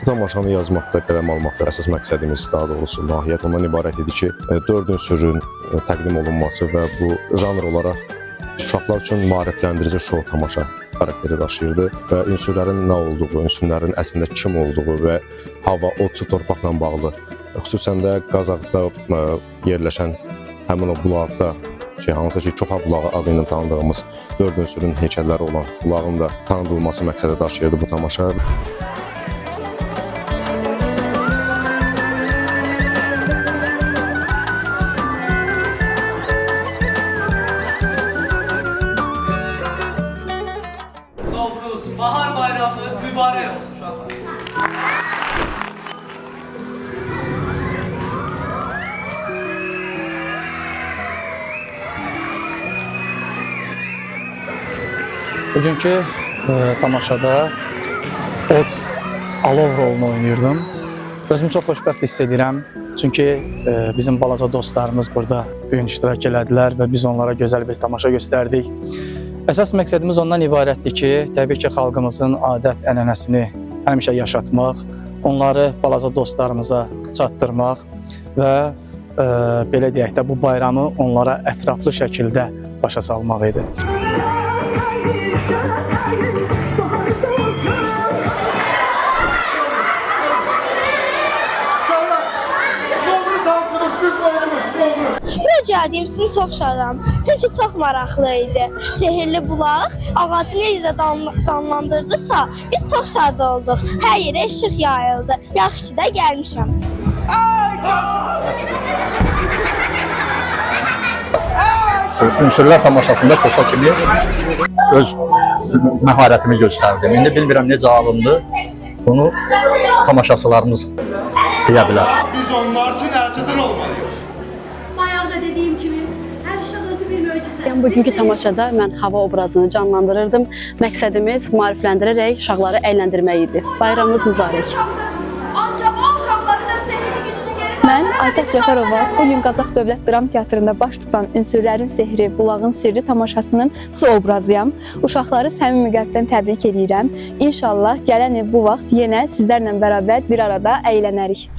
Bu tamaşanı yazmaqda, qələm almaqda əsas məqsədimiz, daha doğrusu mahiyyət ondan ibarət idi ki, 4 ünsürün təqdim olunması və bu janr olaraq uşaqlar üçün maarifləndirici şou tamaşa xarakteri daşıyırdı və ünsürlərin nə olduğu, ünsürlərin əslində kim olduğu və hava, od, su, torpaqla bağlı, xüsusən də Qazaxda yerləşən həmin o bulaqda hansı ki, Çoxa bulağı adı ilə tanıdığımız 4 ünsürün heykəlləri olan bulağın da tanıdılması məqsədi daşıyırdı bu tamaşa. Bahar bayramınız mübarek olsun uşaqlar. Bugünkü tamaşada od, alov rolunu oynayırdım. Özümü çox xoşbəxt hiss edirəm. Çünki bizim balaca dostlarımız burada bu gün iştirak elədilər və biz onlara gözəl bir tamaşa göstərdik. Əsas məqsədimiz ondan ibarətdir ki, təbii ki, xalqımızın adət-ənənəsini həmişə yaşatmaq, onları balaca dostlarımıza çatdırmaq və belə deyək də bu bayramı onlara ətraflı şəkildə başa salmaq idi. Buraya gəldiyim üçün çox şadam. Çünki çox maraqlı idi. Sehirli bulaq ağacı necə canlandırdısa, biz çox şad olduq. Hər yerə işıq yayıldı. Yaxşı ki də gəlmişəm. Ünsürlər tamaşasında Kosa kimi öz məharətimi göstərdim. İndi bilmirəm necə alındı. Bunu tamaşaçılarımız deyə bilər. Biz onlar üçün əlçatan olmalıyıq. Bayaqda dediyim kimi, hər uşaq özü bir möcüzə. Bugünkü tamaşada mən hava obrazını canlandırırdım. Məqsədimiz maarifləndirərək uşaqları əyləndirmək idi. Bayramımız mübarək. Ancaq o uşaqların öz sehirli gücünü geri Mən Aytaç Cəfərova bugün Qazax Dövlət Dram Teatrında baş tutan Ünsürlərin Sehri, Bulağın Sirri tamaşasının su obrazıyam. Uşaqları səmimi qəlbdən təbrik edirəm. İnşallah gələn il bu vaxt yenə sizlərlə bərabər bir arada əylənərik.